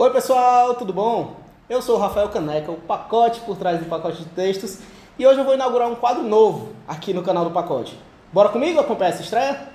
Oi pessoal, tudo bom? Eu sou o Rafael Caneca, o pacote por trás do pacote de textos, e hoje eu vou inaugurar um quadro novo aqui no canal do Pacote. Bora comigo acompanhar essa estreia?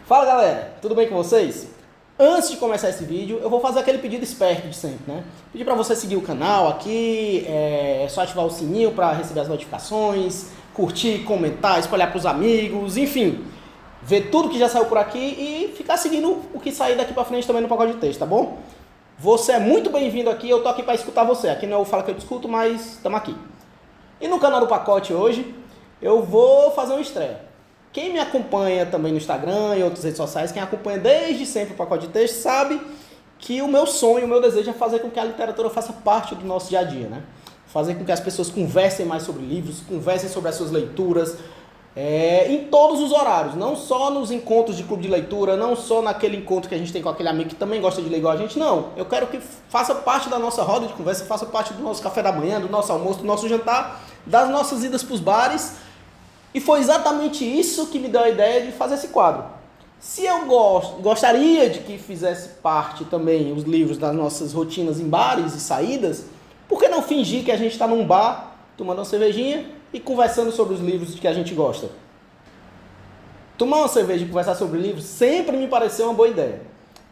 Fala galera, tudo bem com vocês? Antes de começar esse vídeo, eu vou fazer aquele pedido esperto de sempre, né? Pedir para você seguir o canal aqui, é só ativar o sininho para receber as notificações, curtir, comentar, espalhar para os amigos, enfim, ver tudo que já saiu por aqui e ficar seguindo o que sair daqui para frente também no pacote de texto, tá bom? Você é muito bem-vindo aqui, eu tô aqui para escutar você. Aqui não é o Fala que eu discuto, mas estamos aqui. E no canal do Pacote hoje, eu vou fazer uma estreia. Quem me acompanha também no Instagram e outras redes sociais, quem acompanha desde sempre o Pacote de Texto, sabe que o meu sonho, o meu desejo é fazer com que a literatura faça parte do nosso dia a dia, né? Fazer com que as pessoas conversem mais sobre livros, conversem sobre as suas leituras, em todos os horários, não só nos encontros de clube de leitura, não só naquele encontro que a gente tem com aquele amigo que também gosta de ler igual a gente, não. Eu quero que faça parte da nossa roda de conversa, faça parte do nosso café da manhã, do nosso almoço, do nosso jantar, das nossas idas para os bares. E foi exatamente isso que me deu a ideia de fazer esse quadro. Se eu gostaria de que fizesse parte também os livros das nossas rotinas em bares e saídas, por que não fingir que a gente está num bar, tomando uma cervejinha e conversando sobre os livros que a gente gosta? Tomar uma cerveja e conversar sobre livros sempre me pareceu uma boa ideia.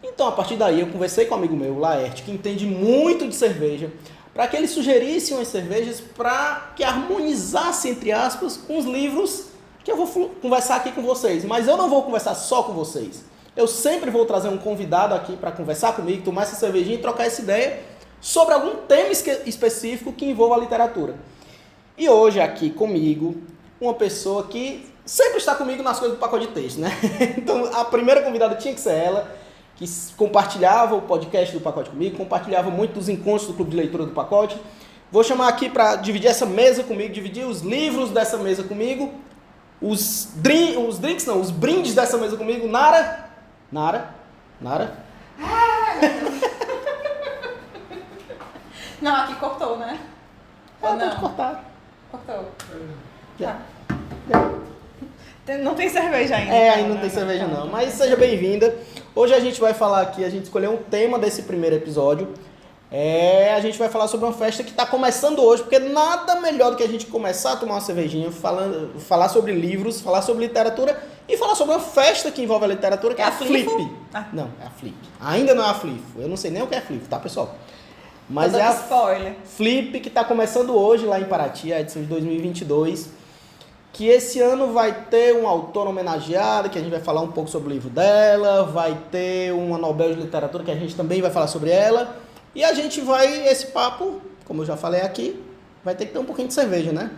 Então, a partir daí, eu conversei com um amigo meu, o Laerte, que entende muito de cerveja, para que ele sugerisse umas cervejas para que harmonizasse, entre aspas, com os livros que eu vou conversar aqui com vocês. Mas eu não vou conversar só com vocês. Eu sempre vou trazer um convidado aqui para conversar comigo, tomar essa cervejinha e trocar essa ideia sobre algum tema específico que envolva a literatura. E hoje aqui comigo, uma pessoa que sempre está comigo nas coisas do pacote de texto, né? Então a primeira convidada tinha que ser ela, que compartilhava o podcast do Pacote comigo, compartilhava muito dos encontros do Clube de Leitura do Pacote. Vou chamar aqui para dividir essa mesa comigo, dividir os livros dessa mesa comigo, os brindes dessa mesa comigo. Nara? Não, aqui cortou, né? Pode cortar. Cortou. Já. Não tem cerveja ainda. Ainda não tem cerveja não, mas seja bem-vinda. Hoje a gente vai falar aqui, a gente escolheu um tema desse primeiro episódio. A gente vai falar sobre uma festa que está começando hoje, porque nada melhor do que a gente começar a tomar uma cervejinha, falar sobre livros, falar sobre literatura e falar sobre uma festa que envolve a literatura, que é a Flip. Não, é a Flip. Ainda não é a Flip. Eu não sei nem o que é Flip, tá, pessoal? Mas é a spoiler. Flip que está começando hoje lá em Paraty, a edição de 2022. Que esse ano vai ter uma autora homenageada, que a gente vai falar um pouco sobre o livro dela, vai ter uma Nobel de Literatura, que a gente também vai falar sobre ela, e a gente vai, esse papo, como eu já falei aqui, vai ter que ter um pouquinho de cerveja, né?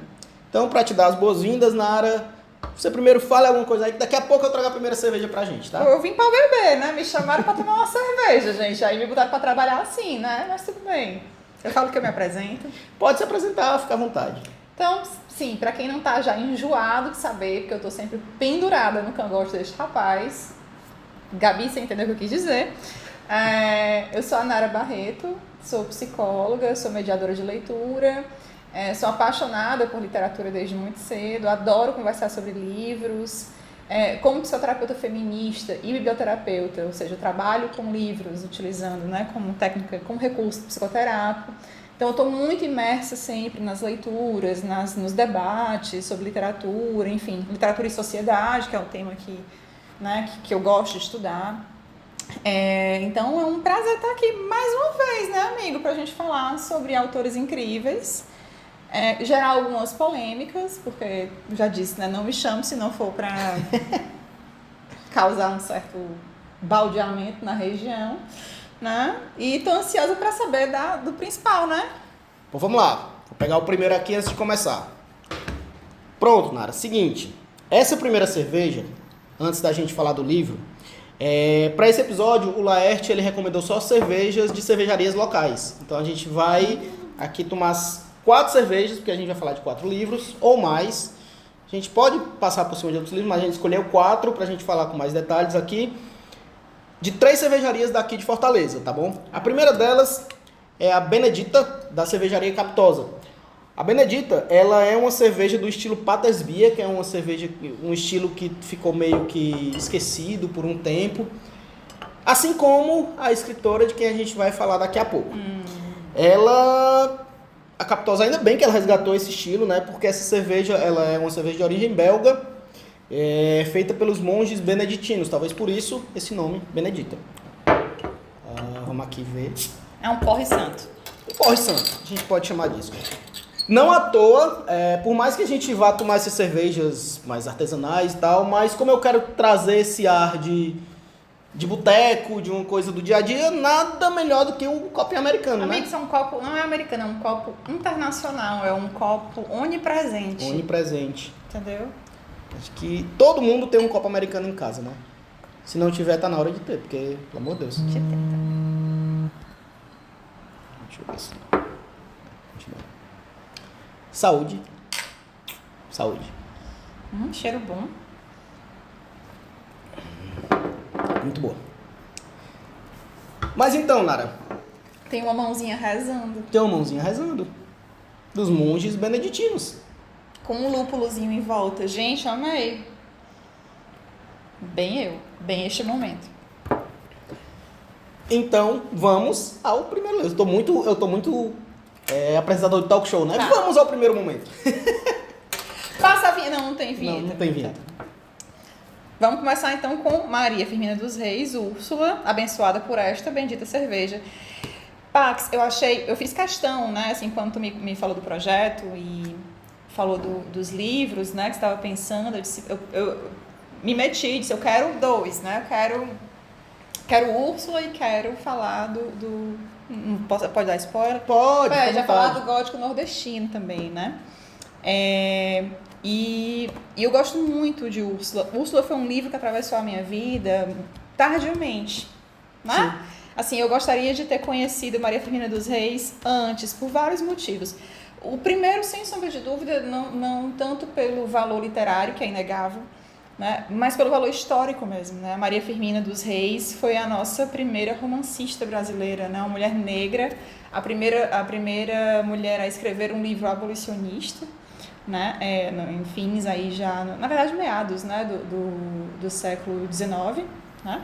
Então, para te dar as boas-vindas, Nara, você primeiro fala alguma coisa aí, que daqui a pouco eu trago a primeira cerveja pra gente, tá? Eu vim pra beber, né? Me chamaram pra tomar uma cerveja, gente, aí me botaram pra trabalhar assim, né? Mas tudo bem. Eu falo que eu me apresento. Pode se apresentar, fica à vontade. Então, sim, pra quem não tá já enjoado de saber, porque eu tô sempre pendurada no cangote deste rapaz, Gabi, você entendeu o que eu quis dizer? Eu sou a Nara Barreto, sou psicóloga, sou mediadora de leitura, sou apaixonada por literatura desde muito cedo, adoro conversar sobre livros, como psicoterapeuta feminista e biblioterapeuta, ou seja, eu trabalho com livros, utilizando, né, como técnica, como recurso psicoterápico. Então, eu estou muito imersa sempre nas leituras, nos debates sobre literatura, enfim, literatura e sociedade, que é um tema que eu gosto de estudar. Então, é um prazer estar aqui mais uma vez, né, amigo, para a gente falar sobre autores incríveis, gerar algumas polêmicas, porque, já disse, né, não me chame se não for para causar um certo baldeamento na região. Né? E tô ansiosa para saber do principal, né? Bom, vamos lá. Vou pegar o primeiro aqui antes de começar. Pronto, Nara. Seguinte. Essa primeira cerveja, antes da gente falar do livro, para esse episódio, o Laerte ele recomendou só cervejas de cervejarias locais. Então a gente vai aqui tomar 4 cervejas, porque a gente vai falar de 4 livros ou mais. A gente pode passar por cima de outros livros, mas a gente escolheu 4 pra gente falar com mais detalhes aqui. De 3 cervejarias daqui de Fortaleza, tá bom? A primeira delas é a Benedita, da cervejaria Capitosa. A Benedita, ela é uma cerveja do estilo Patas Beer, que é uma cerveja, um estilo que ficou meio que esquecido por um tempo. Assim como a escritora de quem a gente vai falar daqui a pouco. A Capitosa, ainda bem que ela resgatou esse estilo, né? Porque essa cerveja, ela é uma cerveja de origem belga, feita pelos monges beneditinos. Talvez por isso esse nome, Benedita. Vamos aqui ver. É um porre santo. Porre santo, a gente pode chamar disso. Não à toa, por mais que a gente vá tomar essas cervejas mais artesanais e tal, mas como eu quero trazer esse ar de boteco, de uma coisa do dia a dia, nada melhor do que um copinho americano, né? Amigos, é um copo, não é americano, é um copo internacional, é um copo onipresente. Onipresente. Entendeu? Acho que todo mundo tem um copo americano em casa, né? Se não tiver, tá na hora de ter, porque, pelo amor de Deus. Deixa eu tentar. Deixa eu ver se... Saúde. Saúde. Cheiro bom. Muito boa. Mas então, Nara, Tem uma mãozinha rezando. tem uma mãozinha rezando. Dos monges beneditinos. Com um lúpulozinho em volta. Gente, amei. Bem eu. Bem este momento. Então, vamos ao primeiro livro. Eu tô muito apresentador de talk show, né? Tá. Vamos ao primeiro momento. Passa a vinheta. Não tem vinheta. Não tem vinheta. Vamos começar então com Maria Firmina dos Reis, Úrsula, abençoada por esta bendita cerveja. Pax, eu fiz questão, né, assim, quando tu me falou do projeto e falou dos livros, né, que você estava pensando, eu me meti, disse, eu quero 2, né, eu quero Úrsula e quero falar pode dar spoiler? Pode, Já falar do gótico nordestino também, né? E eu gosto muito de Úrsula. Úrsula foi um livro que atravessou a minha vida tardiamente, né? Sim. Assim, eu gostaria de ter conhecido Maria Firmina dos Reis antes, por vários motivos. O primeiro, sem sombra de dúvida, não tanto pelo valor literário, que é inegável, né? Mas pelo valor histórico mesmo, né? Maria Firmina dos Reis foi a nossa primeira romancista brasileira, né? Uma mulher negra, a primeira mulher a escrever um livro abolicionista, né? Em fins aí já, na verdade, meados, né? do século XIX, né?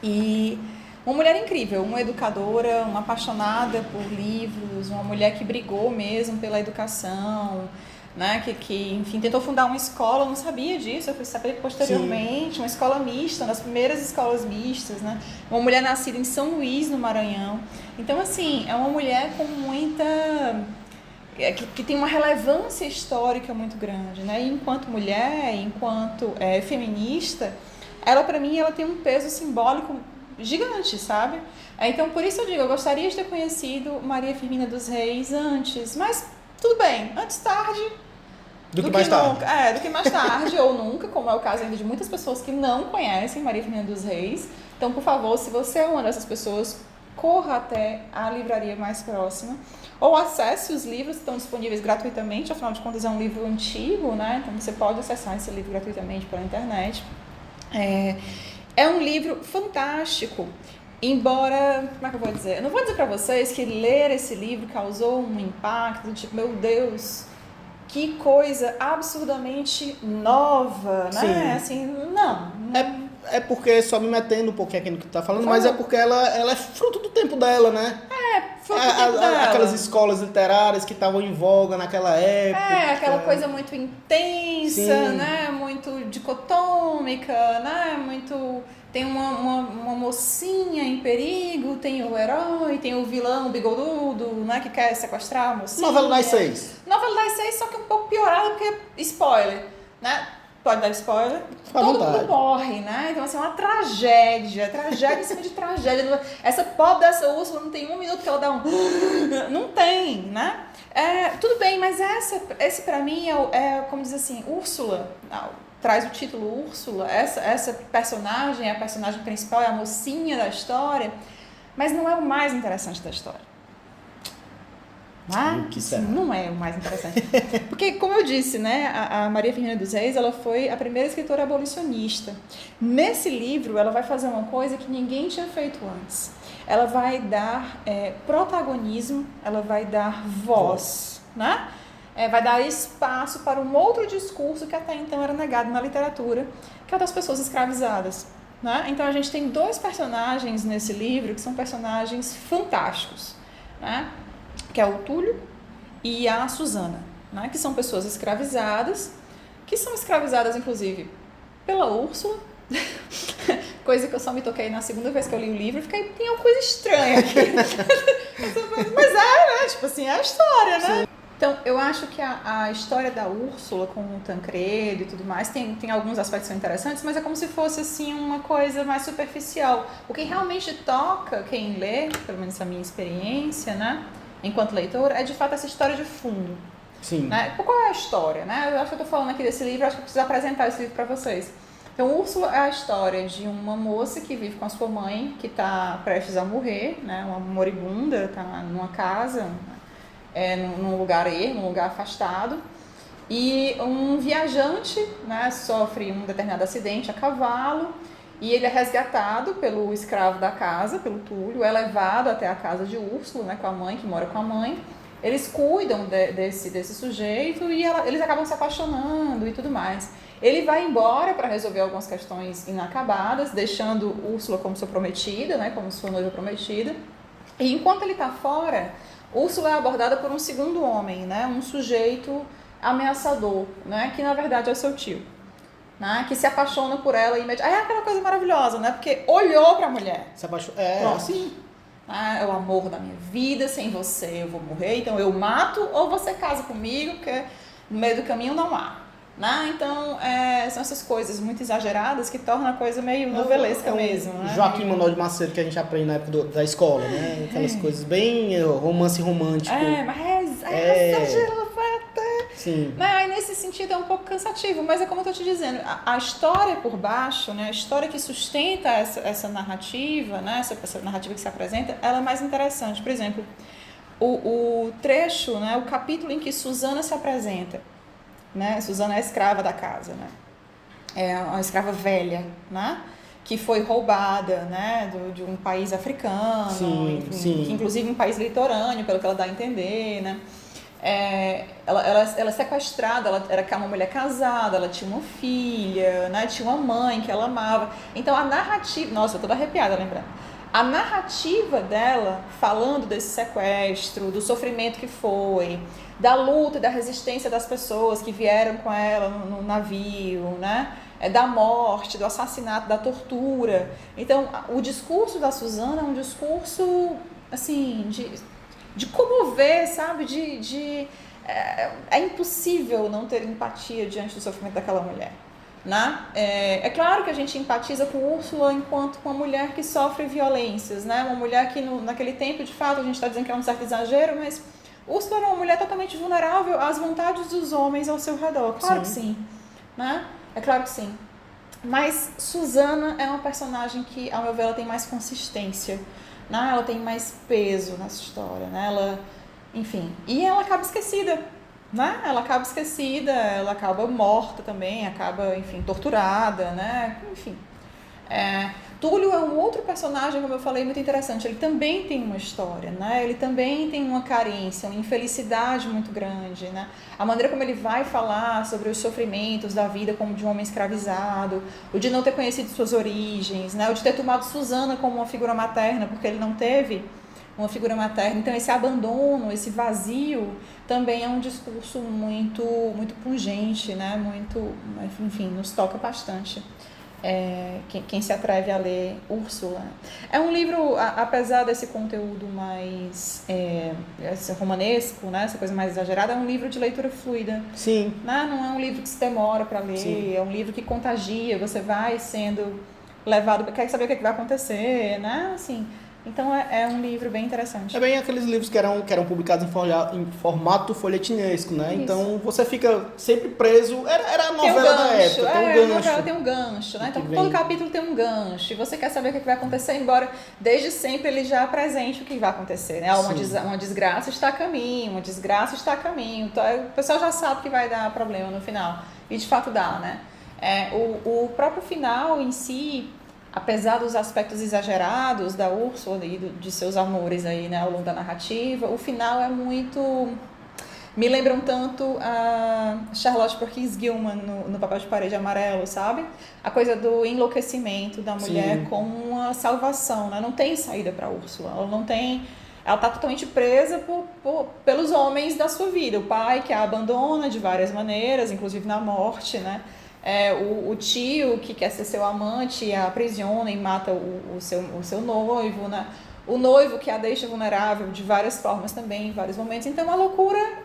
E uma mulher incrível, uma educadora, uma apaixonada por livros, uma mulher que brigou mesmo pela educação, né? Que enfim, tentou fundar uma escola, eu não sabia disso, eu fui saber posteriormente. Sim. Uma escola mista, uma das primeiras escolas mistas, né? Uma mulher nascida em São Luís, no Maranhão. Então, assim, é uma mulher com muita... que tem uma relevância histórica muito grande, né? E enquanto mulher, enquanto feminista, ela, para mim, ela tem um peso simbólico gigante, sabe? Então, por isso eu digo, eu gostaria de ter conhecido Maria Firmina dos Reis antes, mas tudo bem, antes tarde do que mais tarde. Nunca, do que mais tarde ou nunca, como é o caso ainda de muitas pessoas que não conhecem Maria Firmina dos Reis. Então, por favor, se você é uma dessas pessoas, corra até a livraria mais próxima ou acesse os livros que estão disponíveis gratuitamente, afinal de contas é um livro antigo, né? Então você pode acessar esse livro gratuitamente pela internet. É um livro fantástico, embora, como é que eu vou dizer? Eu não vou dizer para vocês que ler esse livro causou um impacto, tipo, meu Deus, que coisa absurdamente nova, né? Sim. Assim, não. É porque, só me metendo um pouquinho aqui no que tu tá falando, mas é porque ela é fruto do tempo dela, né? Fruto do tempo dela. Aquelas escolas literárias que estavam em voga naquela época. Aquela coisa muito intensa, Sim. né? Muito dicotômica, né? Muito... Tem uma mocinha em perigo, tem o herói, tem o vilão bigodudo, né? Que quer sequestrar a mocinha. Novela das 6. Novela das 6, só que um pouco piorada, porque spoiler, né? Pode dar spoiler. Todo mundo morre, né? Então, assim, é uma tragédia em cima de tragédia. Essa pobre dessa Úrsula não tem um minuto que ela dá um... Não tem, né? Tudo bem, mas esse pra mim como diz assim, Úrsula, traz o título Úrsula, essa personagem é a personagem principal, é a mocinha da história, mas não é o mais interessante da história. Né? O que será? Não é o mais interessante. Porque, como eu disse, né, a Maria Firmina dos Reis, ela foi a primeira escritora abolicionista. Nesse livro, ela vai fazer uma coisa que ninguém tinha feito antes. Ela vai dar protagonismo, ela vai dar voz, né? Vai dar espaço para um outro discurso que até então era negado na literatura, que é o das pessoas escravizadas. Né? Então, a gente tem 2 personagens nesse livro que são personagens fantásticos, né? Que é o Túlio e a Susana, né? Que são pessoas escravizadas, que são escravizadas, inclusive, pela Úrsula, coisa que eu só me toquei na segunda vez que eu li o livro, e fiquei, tem uma coisa estranha aqui. Mas né? Tipo assim, é a história, né? Sim. Então, eu acho que a história da Úrsula com o Tancredo e tudo mais tem alguns aspectos interessantes, mas é como se fosse assim uma coisa mais superficial. O que realmente toca quem lê, pelo menos a minha experiência, né, enquanto leitor, é de fato essa história de fundo. Sim. Né? Qual é a história? Né? Eu acho que eu estou falando aqui desse livro, acho que eu preciso apresentar esse livro para vocês. Então, Úrsula é a história de uma moça que vive com a sua mãe, que está prestes a morrer, né, uma moribunda, está numa casa, num lugar ermo, num lugar afastado, e um viajante, né, sofre um determinado acidente a cavalo, e ele é resgatado pelo escravo da casa, pelo Túlio, é levado até a casa de Úrsula, né, com a mãe, que mora com a mãe. Eles cuidam desse sujeito e eles acabam se apaixonando e tudo mais. Ele vai embora para resolver algumas questões inacabadas, deixando Úrsula como sua prometida, né, como sua noiva prometida. E enquanto ele está fora, Úrsula é abordada por um segundo homem, né? Um sujeito ameaçador, né? Que na verdade é o seu tio, né? Que se apaixona por ela imediatamente. É aquela coisa maravilhosa, né? Porque olhou para a mulher. Se apaixonou. Assim. É o amor da minha vida, sem você eu vou morrer, então eu mato ou você casa comigo, porque no meio do caminho não há. Né? Então, são essas coisas muito exageradas que tornam a coisa meio novelesca mesmo. Né? Joaquim Manuel de Macedo, que a gente aprende na época da escola, né? Aquelas coisas bem romance romântico. Mas exagerado até. Sim. Né? Aí, nesse sentido, é um pouco cansativo, mas é como eu estou te dizendo, a história por baixo, né? A história que sustenta essa narrativa, né? Essa narrativa que se apresenta, ela é mais interessante. Por exemplo, o trecho, né? O capítulo em que Susana se apresenta. Né? Susana é a escrava da casa, né? É uma escrava velha, né? Que foi roubada, né? De um país africano, sim, enfim, sim. Que, inclusive um país litorâneo, pelo que ela dá a entender, né? Ela é sequestrada, ela era uma mulher casada, ela tinha uma filha, né? Tinha uma mãe que ela amava. Então a narrativa, nossa, eu tô toda arrepiada lembrando. A narrativa dela, falando desse sequestro, do sofrimento que foi, da luta e da resistência das pessoas que vieram com ela no navio, né? Da morte, do assassinato, da tortura. Então, o discurso da Susana é um discurso, assim, de comover, sabe? É impossível não ter empatia diante do sofrimento daquela mulher. Né? É claro que a gente empatiza com Úrsula enquanto uma mulher que sofre violências, né? Uma mulher que naquele tempo, de fato, a gente está dizendo que é um certo exagero, mas Úrsula era uma mulher totalmente vulnerável às vontades dos homens ao seu redor. Claro que sim. Né? É claro que sim. Mas Susana é uma personagem que, ao meu ver, ela tem mais consistência, né? Ela tem mais peso nessa história, né? Enfim, e ela acaba esquecida. Né? Ela acaba esquecida, ela acaba morta também, acaba, enfim, torturada, né? Enfim. Túlio é um outro personagem, como eu falei, muito interessante. Ele também tem uma história, né? Ele também tem uma carência, uma infelicidade muito grande, né? A maneira como ele vai falar sobre os sofrimentos da vida como de um homem escravizado, o de não ter conhecido suas origens, né? O de ter tomado Susana como uma figura materna, porque ele não teve uma figura materna. Então, esse abandono, esse vazio, também é um discurso muito, muito pungente, né? Muito, enfim, nos toca bastante. Quem se atreve a ler Úrsula. É um livro, apesar desse conteúdo mais esse romanesco, né? Essa coisa mais exagerada, é um livro de leitura fluida. Sim. Né? Não é um livro que se demora para ler, sim. É um livro que contagia, você vai sendo levado, quer saber o que vai acontecer, né? Assim, Então é um livro bem interessante. É bem aqueles livros que eram publicados em formato folhetinesco, né? Isso. Então você fica sempre preso. Era a novela da época, tem um gancho. A novela tem um gancho, né? Então todo capítulo tem um gancho. E você quer saber o que vai acontecer, embora desde sempre ele já apresente o que vai acontecer, né? Uma desgraça está a caminho, uma desgraça está a caminho. Então, o pessoal já sabe que vai dar problema no final. E de fato dá, né? O próprio final em si, apesar dos aspectos exagerados da Úrsula e de seus amores aí, né, ao longo da narrativa, o final é muito... Me lembra um tanto a Charlotte Perkins Gilman no Papel de Parede Amarelo, sabe? A coisa do enlouquecimento da mulher como uma salvação, né? Não tem saída para Úrsula, ela está totalmente presa pelos homens da sua vida. O pai que a abandona de várias maneiras, inclusive na morte, né? O tio que quer ser seu amante a aprisiona e mata o seu noivo, né? O noivo que a deixa vulnerável de várias formas também, em vários momentos. Então a loucura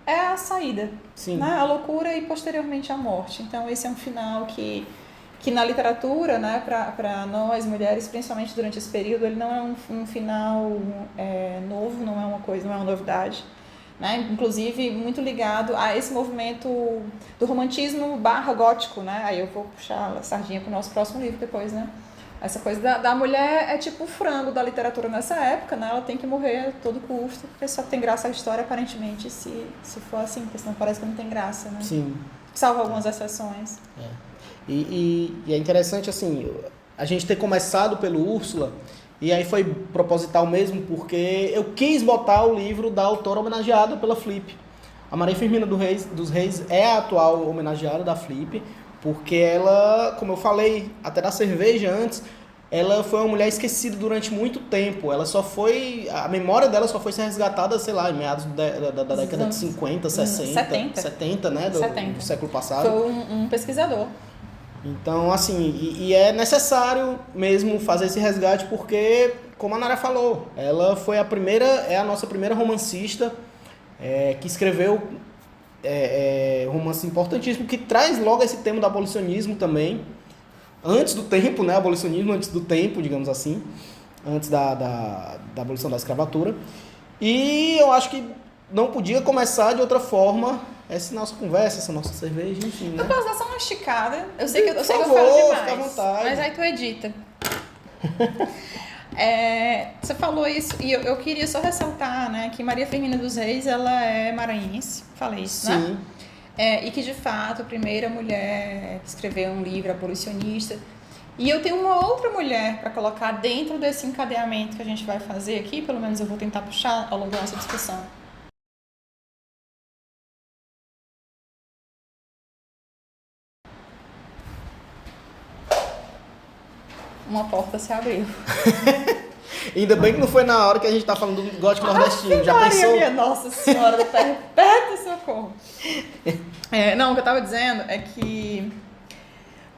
é a saída, né? A loucura e posteriormente a morte. Então esse é um final que na literatura, né, para nós mulheres, principalmente durante esse período, ele não é um final novo, não é uma novidade. Né? Inclusive muito ligado a esse movimento do romantismo /gótico, né? Aí eu vou puxar a sardinha para o nosso próximo livro depois, né? Essa coisa da mulher é tipo o frango da literatura nessa época, né? Ela tem que morrer a todo custo, porque só tem graça a história aparentemente se for assim, porque senão parece que não tem graça, né? Sim. Salvo algumas exceções. E é interessante, assim, a gente ter começado pelo Úrsula. E aí foi proposital mesmo, porque eu quis botar o livro da autora homenageada pela Flip. A Maria Firmina dos Reis é a atual homenageada da Flip, porque ela, como eu falei, até da cerveja antes, ela foi uma mulher esquecida durante muito tempo. A memória dela só foi ser resgatada, sei lá, em meados da década de 50, 60, 70, né, do século passado. Foi um pesquisador. Então, assim, e é necessário mesmo fazer esse resgate porque, como a Nara falou, ela foi a nossa primeira romancista que escreveu romance importantíssimo, que traz logo esse tema do abolicionismo também, antes do tempo, né, abolicionismo antes do tempo, digamos assim, antes da abolição da escravatura, e eu acho que não podia começar de outra forma essa nossa conversa, essa nossa cerveja, enfim, né? Eu posso dar só uma esticada. Eu sei que eu falo fica à demais. vontade. Mas aí tu edita. Você falou isso e eu queria só ressaltar, né, que Maria Firmina dos Reis, ela é maranhense. Falei isso, Sim. né? E que, de fato, a primeira mulher que escreveu um livro abolicionista. E eu tenho uma outra mulher para colocar dentro desse encadeamento que a gente vai fazer aqui, pelo menos eu vou tentar puxar ao longo da nossa discussão. Uma porta se abriu. Ainda bem que não foi na hora que a gente tá falando do gótico nordestino. Já Maria, pensou? minha Nossa Senhora do perpétuo socorro. Não, o que eu tava dizendo é que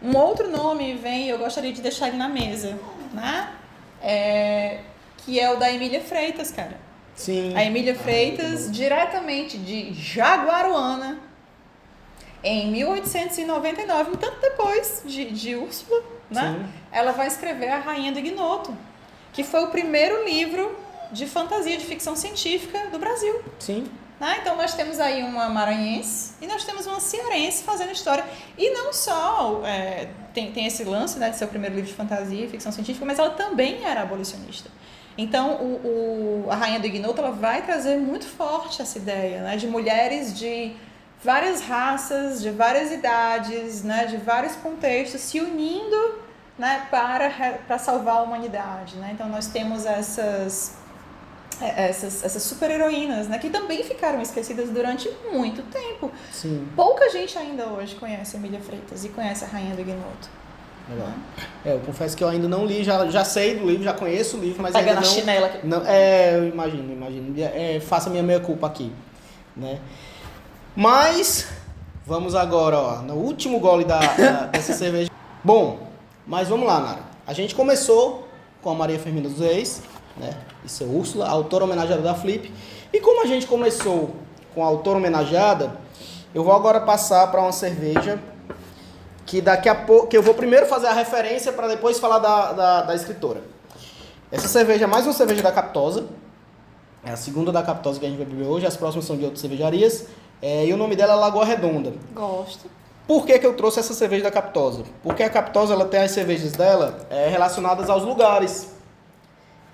um outro nome vem, eu gostaria de deixar ele na mesa, né? Que é o da Emília Freitas, cara. Sim. A Emília Freitas, diretamente de Jaguaruana, em 1899, um tanto depois de Úrsula, né? Sim. Ela vai escrever A Rainha do Ignoto, que foi o primeiro livro de fantasia, de ficção científica do Brasil. Sim. Né? Então nós temos aí uma maranhense e nós temos uma cearense fazendo história. E não só tem esse lance, né, de ser o primeiro livro de fantasia e ficção científica, mas ela também era abolicionista. Então a Rainha do Ignoto, ela vai trazer muito forte essa ideia, né, de mulheres de várias raças, de várias idades, né, de vários contextos se unindo, né, para salvar a humanidade. Né? Então nós temos essas super-heroínas, né, que também ficaram esquecidas durante muito tempo. Sim. Pouca gente ainda hoje conhece a Emília Freitas e conhece a Rainha do Ignoto. Legal. Eu confesso que eu ainda não li, já sei do livro, já conheço o livro, mas Pegando ainda não... a chinela aqui. Não, eu imagino. Faça a minha meia-culpa aqui, né? Mas, vamos agora, ó, no último gole dessa cerveja. Bom, mas vamos lá, Nara. A gente começou com a Maria Firmina dos Reis, né? Isso é Úrsula, a autora homenageada da Flip. E como a gente começou com a autora homenageada, eu vou agora passar para uma cerveja que daqui a pouco, que eu vou primeiro fazer a referência para depois falar da escritora. Essa cerveja é mais uma cerveja da Captosa. É a segunda da Captosa que a gente vai beber hoje. As próximas são de outras cervejarias. E o nome dela é Lagoa Redonda. Gosto. Por que eu trouxe essa cerveja da Captosa? Porque a Captosa ela tem as cervejas dela relacionadas aos lugares.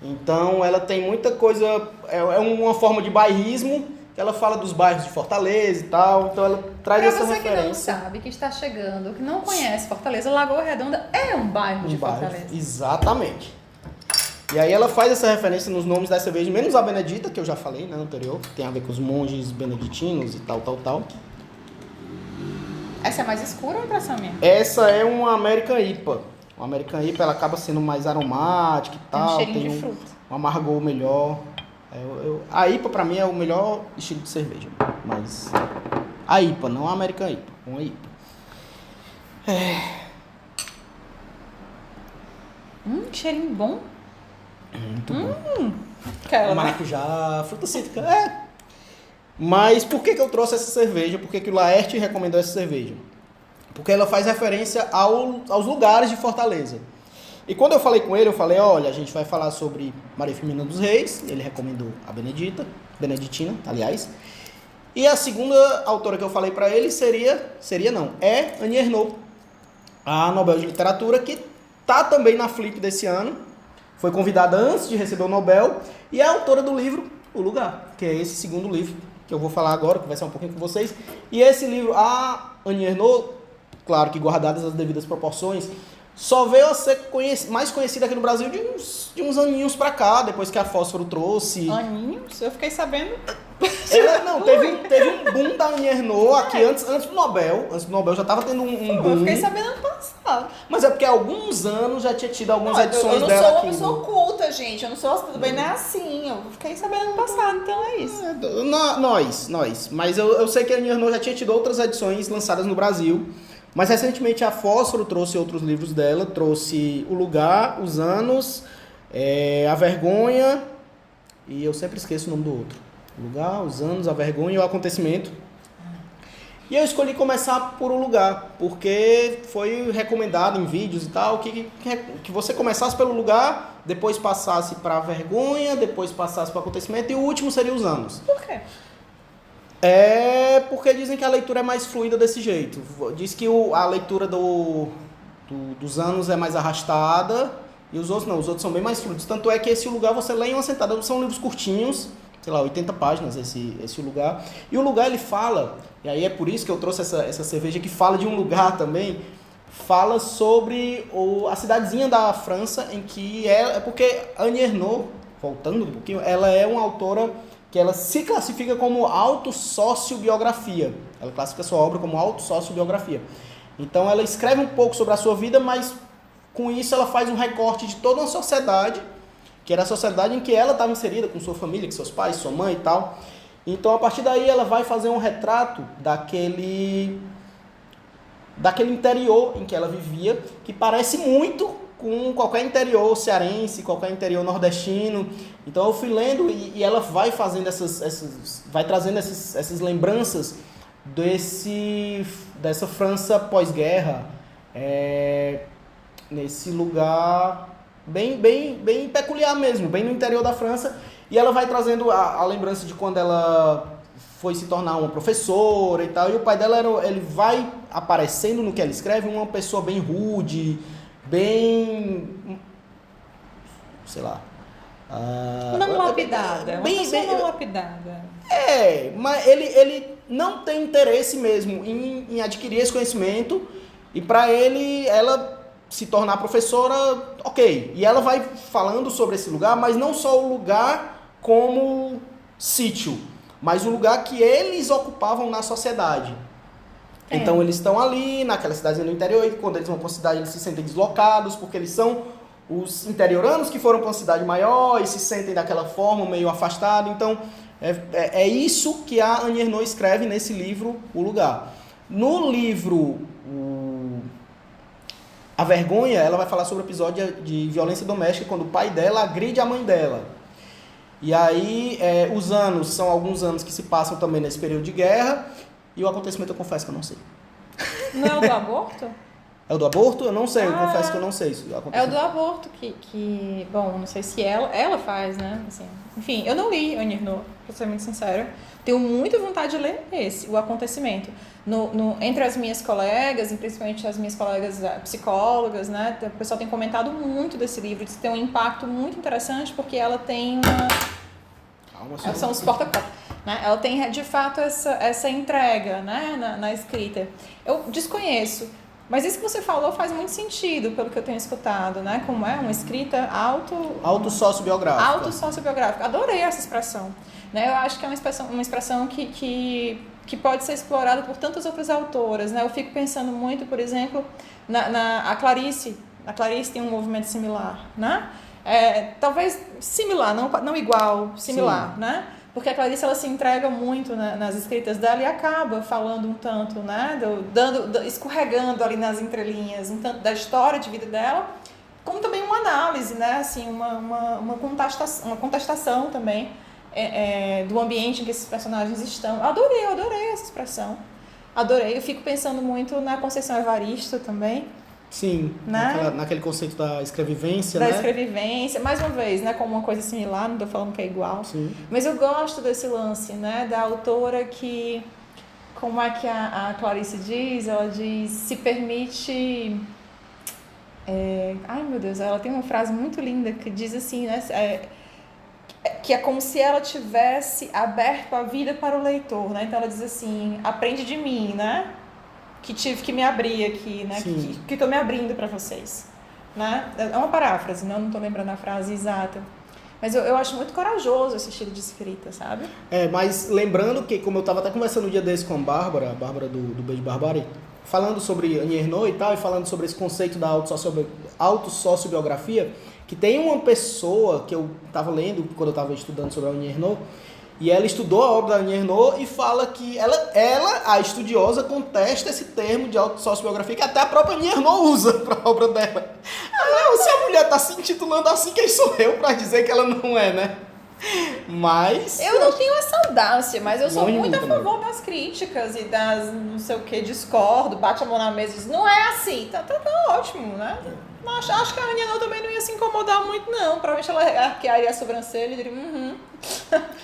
Então ela tem muita coisa, é uma forma de bairrismo, que ela fala dos bairros de Fortaleza e tal, então ela traz essa referência. Para você que não sabe, que está chegando, que não conhece Fortaleza, Lagoa Redonda é um bairro de Fortaleza. Exatamente. E aí ela faz essa referência nos nomes das cervejas, menos a Benedita, que eu já falei, né, no anterior, que tem a ver com os monges beneditinos e tal. Essa é mais escura ou é impressão minha? Essa é uma American IPA. Uma American IPA ela acaba sendo mais aromática e tal. Tem um cheirinho de fruta. Um amargor melhor. A IPA pra mim é o melhor estilo de cerveja. Mas a IPA, não a American IPA. Uma IPA. Cheirinho bom. Muito bom. Aquela, né? Maracujá, fruta cítrica. Mas por que eu trouxe essa cerveja? Por que o Laerte recomendou essa cerveja? Porque ela faz referência aos lugares de Fortaleza. E quando eu falei com ele, eu falei, olha, a gente vai falar sobre Maria Firmina dos Reis. Ele recomendou a Beneditina, aliás. E a segunda autora que eu falei para ele é Annie Ernaux, a Nobel de Literatura, que tá também na Flip desse ano. Foi convidada antes de receber o Nobel. E é a autora do livro O Lugar, que é esse segundo livro que eu vou falar agora, que vai ser um pouquinho com vocês. E esse livro, a Annie Ernaux, claro que guardadas as devidas proporções, só veio a ser mais conhecida aqui no Brasil de uns aninhos pra cá, depois que a Fósforo trouxe. Aninhos? Eu fiquei sabendo. Teve um boom da Annie Ernaux aqui antes do Nobel. Antes do Nobel já tava tendo um boom. Eu fiquei sabendo ano passado. Mas é porque há alguns anos já tinha tido algumas edições dela aqui. Eu não sou uma pessoa culta, gente. Eu não sou, tudo bem, não é assim. Eu fiquei sabendo ano passado, então é isso. Nós. Mas eu sei que a Annie Ernaux já tinha tido outras edições lançadas no Brasil. Mas recentemente a Fósforo trouxe outros livros dela. Trouxe O Lugar, Os Anos, A Vergonha. E eu sempre esqueço o nome do outro. O Lugar, Os Anos, A Vergonha e O Acontecimento. E eu escolhi começar por O Lugar, porque foi recomendado em vídeos e tal, que você começasse pelo Lugar, depois passasse para A Vergonha, depois passasse para O Acontecimento e o último seria Os Anos. Por quê? É porque dizem que a leitura é mais fluida desse jeito. Diz que a leitura dos Anos é mais arrastada e os outros não, os outros são bem mais fluidos. Tanto é que esse Lugar você lê em uma sentada, são livros curtinhos, sei lá, 80 páginas esse Lugar. E o Lugar ele fala, e aí é por isso que eu trouxe essa cerveja que fala de um lugar também, fala sobre a cidadezinha da França em que é porque Annie Ernaux, voltando um pouquinho, ela é uma autora que ela se classifica como autossociobiografia. Ela classifica sua obra como autossociobiografia. Então ela escreve um pouco sobre a sua vida, mas com isso ela faz um recorte de toda uma sociedade, que era a sociedade em que ela estava inserida, com sua família, com seus pais, sua mãe e tal. Então a partir daí ela vai fazer um retrato daquele interior em que ela vivia, que parece muito com qualquer interior cearense, qualquer interior nordestino. Então eu fui lendo e ela vai fazendo vai trazendo essas lembranças dessa França pós-guerra, nesse lugar bem peculiar mesmo, bem no interior da França. E ela vai trazendo a lembrança de quando ela foi se tornar uma professora e tal. E o pai dela, ele vai aparecendo no que ela escreve, uma pessoa bem rude, bem, sei lá, não lapidada, não lapidada. Mas ele não tem interesse mesmo em adquirir esse conhecimento, e para ele, ela se tornar professora, ok. E ela vai falando sobre esse lugar, mas não só o lugar como sítio, mas o lugar que eles ocupavam na sociedade. Então eles estão ali, naquela cidadezinha do interior, e quando eles vão para uma cidade eles se sentem deslocados, porque eles são os interioranos que foram para uma cidade maior e se sentem daquela forma, meio afastados. Então é isso que a Annie Ernaux escreve nesse livro, O Lugar. No livro A Vergonha, ela vai falar sobre o episódio de violência doméstica, quando o pai dela agride a mãe dela. E aí os anos são alguns anos que se passam também nesse período de guerra. E o acontecimento eu confesso que eu não sei. Não é o do aborto? É o do aborto? Eu não sei, eu confesso que eu não sei isso. É o do aborto bom, não sei se ela faz, né? Assim, enfim, eu não li Annie Ernaux, pra ser muito sincera. Tenho muita vontade de ler O Acontecimento. Entre as minhas colegas, e principalmente as minhas colegas psicólogas, né? O pessoal tem comentado muito desse livro, diz que tem um impacto muito interessante, porque ela tem são os porta-copas. Né? Ela tem, de fato, essa entrega, né? na escrita. Eu desconheço. Mas isso que você falou faz muito sentido, pelo que eu tenho escutado, né? Como é uma escrita autossociobiográfica. Autossociobiográfica. Adorei essa expressão. Né? Eu acho que é uma expressão que pode ser explorada por tantas outras autoras. Né? Eu fico pensando muito, por exemplo, a Clarice. A Clarice tem um movimento similar, né? Talvez similar, não igual, similar, sim. Né? Porque a Clarice ela se entrega muito nas escritas dela e acaba falando um tanto, né, escorregando ali nas entrelinhas, um tanto da história de vida dela, como também uma análise, né, assim, uma contestação também do ambiente em que esses personagens estão. Eu adorei essa expressão. Adorei. Eu fico pensando muito na Conceição Evaristo também. Sim, né? Naquele conceito da escrevivência, da escrevivência, mais uma vez, né, como uma coisa similar, não estou falando que é igual. Sim. Mas eu gosto desse lance, né, da autora que, como é que a Clarice diz? Ela diz, se permite... ai, meu Deus, ela tem uma frase muito linda que diz assim, né, que é como se ela tivesse aberto a vida para o leitor, né? Então ela diz assim, aprende de mim, né? Que tive que me abrir aqui, né? Que estou me abrindo para vocês. Né? É uma paráfrase, não estou lembrando a frase exata. Mas eu acho muito corajoso esse estilo de escrita, sabe? Mas lembrando que, como eu estava até conversando um dia desse com a Bárbara do Beijo Barbari, falando sobre Annie Ernaux e tal, e falando sobre esse conceito da autossociobiografia, que tem uma pessoa que eu estava lendo quando eu estava estudando sobre a Annie Ernaux, e ela estudou a obra da Annie Ernaux e fala que ela, a estudiosa, contesta esse termo de autossociobiografia que até a própria Annie Ernaux usa para a obra dela. Não, se a mulher está se intitulando assim, quem sou eu para dizer que ela não é, né? Mas... Eu não tenho essa audácia, mas eu sou muito a favor das críticas e das não sei o que, discordo, bate a mão na mesa e diz, não é assim, tá ótimo, né? Acho que a Annie Ernaux também não ia se incomodar muito, não. Provavelmente ela arquearia a sobrancelha e diria,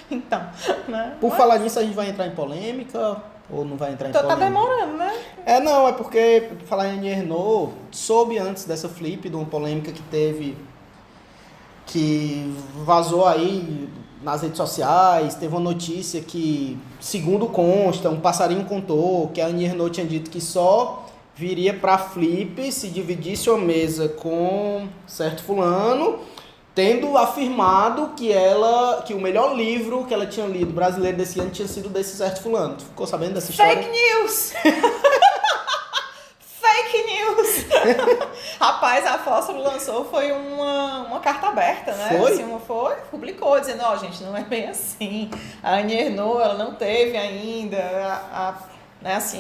Então, né? Por falar nisso, a gente vai entrar em polêmica ou não vai entrar em polêmica? Tá demorando, né? Não, é porque, falar em Annie Ernaux, soube antes dessa flip, de uma polêmica que teve, que vazou aí nas redes sociais, teve uma notícia que, segundo consta, um passarinho contou que a Annie Ernaux tinha dito que só viria pra flip se dividisse a mesa com certo fulano, tendo afirmado que o melhor livro que ela tinha lido brasileiro desse ano tinha sido desse certo fulano. Tu ficou sabendo dessa história? Fake news! Fake news! Rapaz, a Fósforo lançou, foi uma carta aberta, né? Foi? Assim, publicou, dizendo, gente, não é bem assim. A Annie Ernaux, ela não teve ainda né, assim,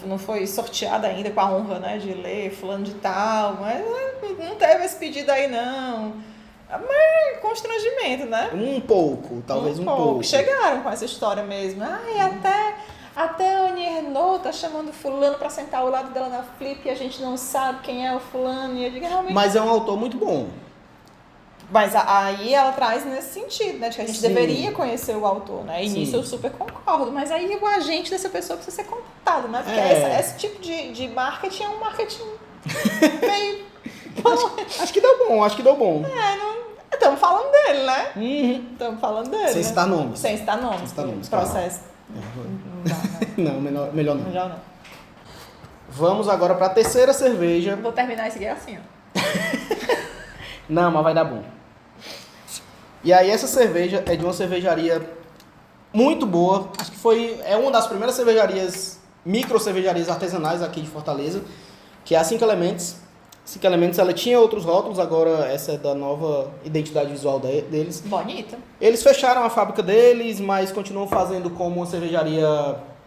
não foi sorteada ainda com a honra, né, de ler fulano de tal, mas não teve esse pedido aí, não. Mas constrangimento, né? Um pouco, talvez um pouco. Chegaram com essa história mesmo. Até a Annie Ernaux tá chamando fulano pra sentar ao lado dela na flip e a gente não sabe quem é o fulano. E eu digo, realmente... Mas é um autor muito bom. Mas aí ela traz nesse sentido, né? De que a gente deveria conhecer o autor, né? E nisso eu super concordo. Mas aí o agente dessa pessoa precisa ser contatado, né? Porque esse tipo de marketing é um marketing meio... Acho que deu bom. Estamos falando dele, né? Estamos falando dele. Sem citar nomes. Sem citar nomes. Processo. Não, melhor não. Melhor não. Vamos agora para a terceira cerveja. Vou terminar esse aqui assim, ó. Não, mas vai dar bom. E aí essa cerveja é de uma cervejaria muito boa. Acho que é uma das primeiras micro cervejarias artesanais aqui de Fortaleza, que é a 5 Elementos. 5 Elementos, ela tinha outros rótulos, agora essa é da nova identidade visual deles. Bonita. Eles fecharam a fábrica deles, mas continuam fazendo como uma cervejaria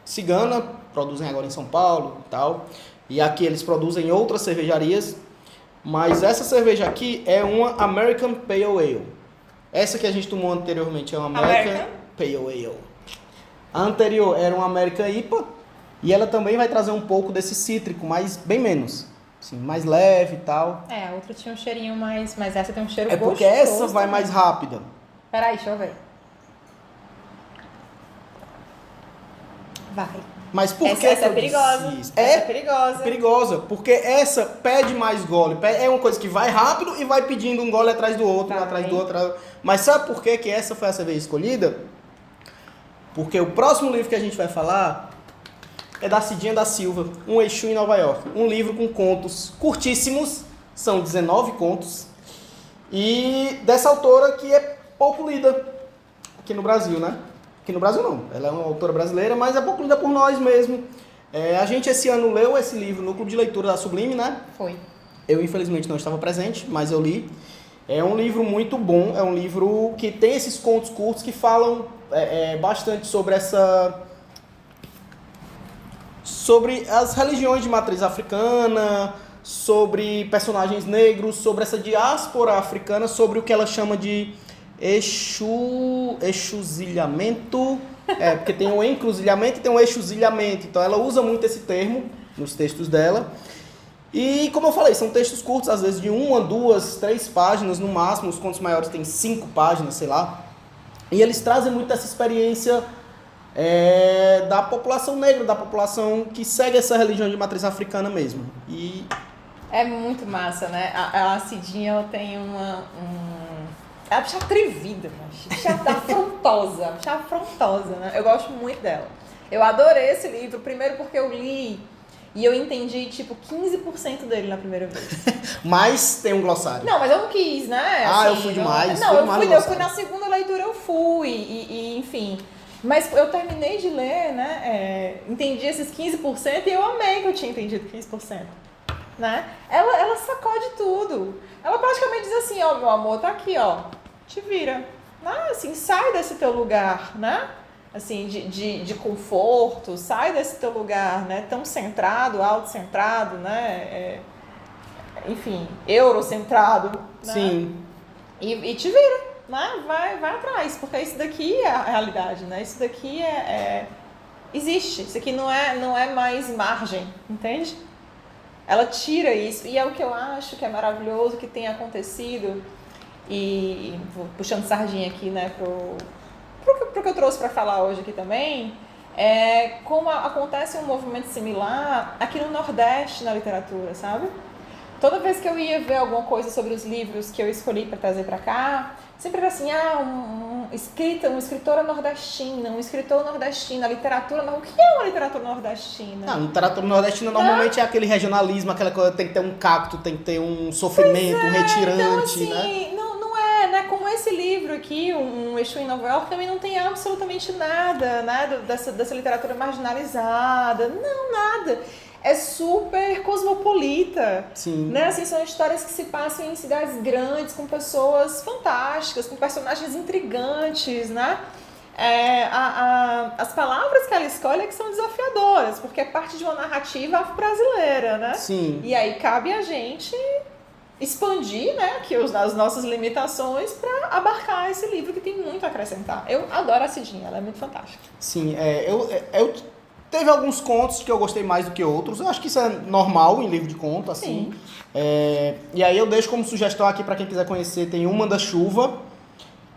cigana, produzem agora em São Paulo e tal. E aqui eles produzem em outras cervejarias, mas essa cerveja aqui é uma American Pale Ale. Essa que a gente tomou anteriormente é uma American Pale Ale. A anterior era uma American IPA, e ela também vai trazer um pouco desse cítrico, mas bem menos. Sim, mais leve e tal. A outra tinha um cheirinho mais... Mas essa tem um cheiro É gostoso. porque essa vai também. mais rápida. Peraí, deixa eu ver. Vai. Mas por que Essa que é eu perigosa. disse isso? Essa é perigosa. Perigosa, porque essa pede mais gole. É uma coisa que vai rápido e vai pedindo um gole atrás do outro, um Vai. atrás do outro. Mas sabe por que que essa foi a cerveja escolhida? Porque o próximo livro que a gente vai falar é da Cidinha da Silva, Um Exu em Nova York. Um livro com contos curtíssimos, são 19 contos, e dessa autora que é pouco lida aqui no Brasil, né? Aqui no Brasil não, ela é uma autora brasileira, mas é pouco lida por nós mesmo. A gente esse ano leu esse livro no Clube de Leitura da Sublime, né? Foi. Eu infelizmente não estava presente, mas eu li. É um livro muito bom, é um livro que tem esses contos curtos que falam bastante sobre sobre as religiões de matriz africana, sobre personagens negros, sobre essa diáspora africana, sobre o que ela chama de exuzilhamento, porque tem o encruzilhamento e tem o exuzilhamento, então ela usa muito esse termo nos textos dela. E como eu falei, são textos curtos, às vezes de 1, 2, 3 páginas no máximo, os contos maiores têm 5 páginas, sei lá. E eles trazem muito essa experiência da população negra, da população que segue essa religião de matriz africana mesmo. E É muito massa, né? A Cidinha, ela tem ela é bicha atrevida, bicha afrontosa, né? Eu gosto muito dela. Eu adorei esse livro, primeiro porque eu li e eu entendi, tipo, 15% dele na primeira vez. Mas tem um glossário. Não, mas eu não quis, né? Eu fui demais. Não, eu fui glossário. na segunda leitura, eu fui, e enfim. Mas eu terminei de ler, né? Entendi esses 15% e eu amei que eu tinha entendido 15%. Né? Ela sacode tudo. Ela praticamente diz assim, ó, meu amor, tá aqui, ó. Te vira. Né? Assim, sai desse teu lugar, né? Assim, de conforto, sai desse teu lugar, né? Tão centrado, autocentrado, né? Enfim, eurocentrado. Né? Sim. E te vira, né? Vai atrás, porque isso daqui é a realidade, né? Isso daqui existe. Isso aqui não é mais margem, entende? Ela tira isso, e é o que eu acho que é maravilhoso que tem acontecido, e vou puxando sardinha aqui, né, pro que eu trouxe para falar hoje aqui também, como acontece um movimento similar aqui no Nordeste na literatura, sabe? Toda vez que eu ia ver alguma coisa sobre os livros que eu escolhi para trazer para cá, sempre era assim, uma escritora nordestina, um escritor nordestino, a literatura... O que é uma literatura nordestina? A literatura nordestina normalmente é aquele regionalismo, aquela coisa, tem que ter um cacto, tem que ter um sofrimento, um retirante, então, assim, né? Não é, né? Como esse livro aqui, um Exu em Nova York, também não tem absolutamente nada, né? Dessa literatura marginalizada, não, nada. É super cosmopolita. Sim. Né? Assim, são histórias que se passam em cidades grandes, com pessoas fantásticas, com personagens intrigantes, né? As palavras que ela escolhe é que são desafiadoras, porque é parte de uma narrativa afro-brasileira, né? Sim. E aí cabe a gente expandir, né, aqui as nossas limitações para abarcar esse livro que tem muito a acrescentar. Eu adoro a Cidinha, ela é muito fantástica. Sim, eu teve alguns contos que eu gostei mais do que outros. Eu acho que isso é normal em livro de conto, assim. E aí eu deixo como sugestão aqui para quem quiser conhecer, tem O Manda-Chuva.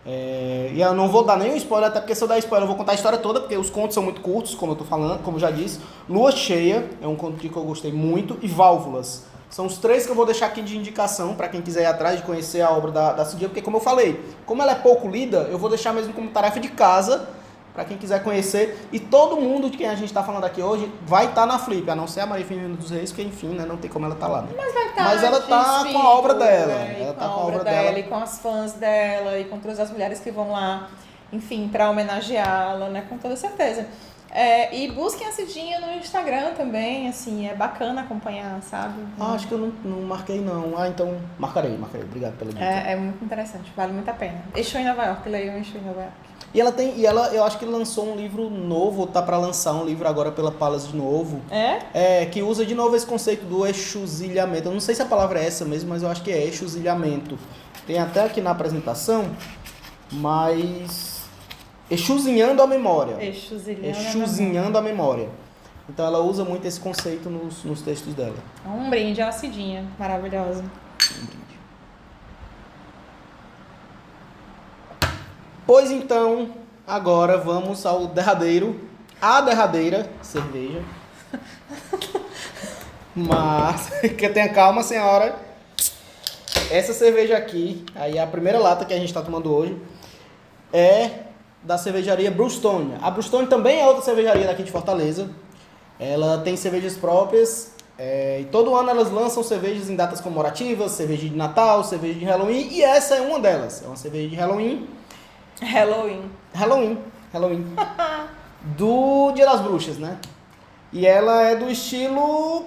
E eu não vou dar nenhum spoiler, até porque se eu der spoiler eu vou contar a história toda, porque os contos são muito curtos, como eu tô falando, como eu já disse. Lua Cheia é um conto que eu gostei muito, e Válvulas. São os 3 que eu vou deixar aqui de indicação para quem quiser ir atrás de conhecer a obra da Cidinha, porque como eu falei, como ela é pouco lida, eu vou deixar mesmo como tarefa de casa, para quem quiser conhecer. E todo mundo de quem a gente está falando aqui hoje vai estar na Flip, a não ser a Maria Firmina dos Reis, que enfim, né, não tem como ela estar lá. Né? Mas vai estar. Mas ela tá com a obra dela. Ela tá com a obra dela, e com as fãs dela, e com todas as mulheres que vão lá, enfim, para homenageá-la, né, com toda certeza. E busquem a Cidinha no Instagram também, assim, é bacana acompanhar, sabe? Acho que eu não marquei, não. Então marcarei. Obrigado pela dica. É muito interessante, vale muito a pena. Exu em Nova York, leiam Exu em Nova York. E ela, eu acho que lançou um livro novo, tá para lançar um livro agora pela Palas de novo. Que usa de novo esse conceito do exuzilhamento. Eu não sei se a palavra é essa mesmo, mas eu acho que é exuzilhamento. Tem até aqui na apresentação, mas... Exuzinhando a memória. Exuzinhando a memória. Então ela usa muito esse conceito nos textos dela. Um brinde, a Cidinha, maravilhosa. Pois então, agora vamos ao a derradeira cerveja. Mas, que tenha calma, senhora. Essa cerveja aqui, aí a primeira lata que a gente está tomando hoje, é da cervejaria Brewstone. A Brewstone também é outra cervejaria daqui de Fortaleza. Ela tem cervejas próprias. E todo ano elas lançam cervejas em datas comemorativas, cerveja de Natal, cerveja de Halloween. E essa é uma delas. É uma cerveja de Halloween. Halloween. Do Dia das Bruxas, né? E ela é do estilo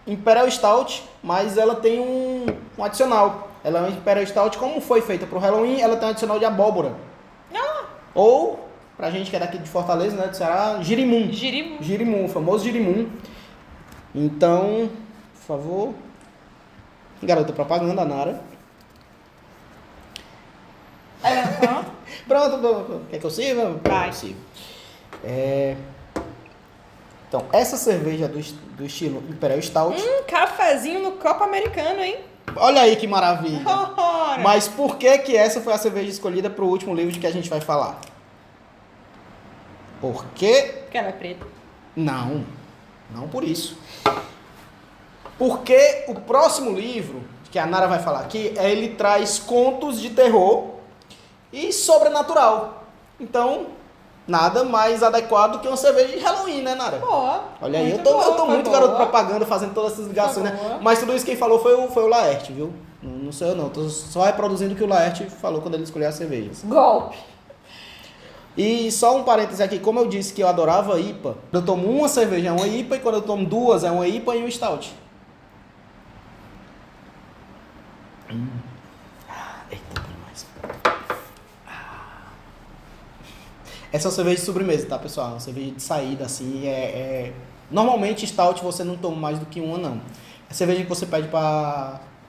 Imperial Stout, mas ela tem um adicional. Ela é uma Imperial Stout, como foi feita pro Halloween, ela tem um adicional de abóbora. Ou, pra gente que é daqui de Fortaleza, né, do Ceará, girimum. Girimum, o famoso girimum. Então, por favor, garota propaganda, Nara. Pronto. Quer que eu sirva? Vai. Eu sirvo. Então, essa cerveja do estilo Imperial Stout. Cafezinho no copo americano, hein? Olha aí que maravilha. Ora. Mas por que essa foi a cerveja escolhida para o último livro de que a gente vai falar? Porque ela é preta. Não por isso. Porque o próximo livro que a Nara vai falar aqui, ele traz contos de terror e sobrenatural. Então, nada mais adequado que uma cerveja de Halloween, né, Nara? Boa. Olha aí, eu tô muito garoto propaganda fazendo todas essas ligações, né? Mas tudo isso quem falou foi o Laerte, viu? Não sei eu não, tô só reproduzindo o que o Laerte falou quando ele escolheu as cervejas. Golpe. E só um parêntese aqui, como eu disse que eu adorava IPA, quando eu tomo uma cerveja é uma IPA e quando eu tomo duas é uma IPA e um Stout. Eita, demais. Essa é uma cerveja de sobremesa, tá, pessoal? Uma cerveja de saída, assim, Normalmente, Stout você não toma mais do que uma, não. É cerveja que você pede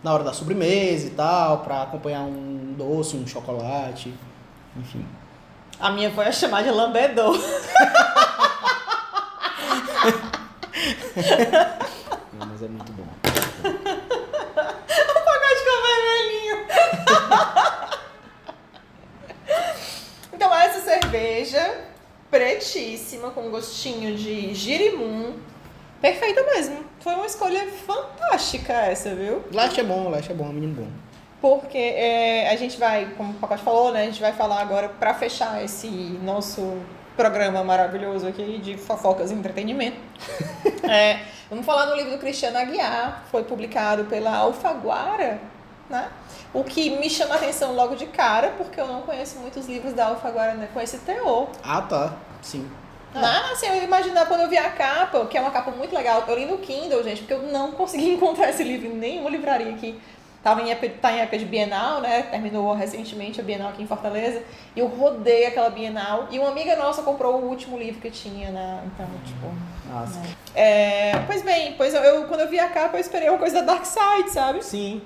na hora da sobremesa e tal, pra acompanhar um doce, um chocolate, enfim. A minha avó ia chamar de lambedor. Não, mas é muito bom. O pacote ficou vermelhinho. Então, essa cerveja pretíssima, com gostinho de girimum. Perfeita mesmo. Foi uma escolha fantástica essa, viu? Latte é bom, é um menino bom. Porque a gente vai, como o Pacote falou, né? A gente vai falar agora, para fechar esse nosso programa maravilhoso aqui de fofocas e entretenimento. Vamos falar do livro do Cristiano Aguiar, foi publicado pela Alfaguara, né? O que me chama a atenção logo de cara, porque eu não conheço muitos livros da Alfaguara, né, com esse teor. Ah, tá. Sim. Assim, eu imaginava quando eu vi a capa, que é uma capa muito legal. Eu li no Kindle, gente, porque eu não consegui encontrar esse livro em nenhuma livraria aqui. Tá em época de Bienal, né? Terminou recentemente a Bienal aqui em Fortaleza. E eu rodei aquela Bienal. E uma amiga nossa comprou o último livro que tinha, né? Então, tipo... Nossa. Pois bem, quando eu vi a capa, eu esperei uma coisa da Dark Side, sabe? Sim.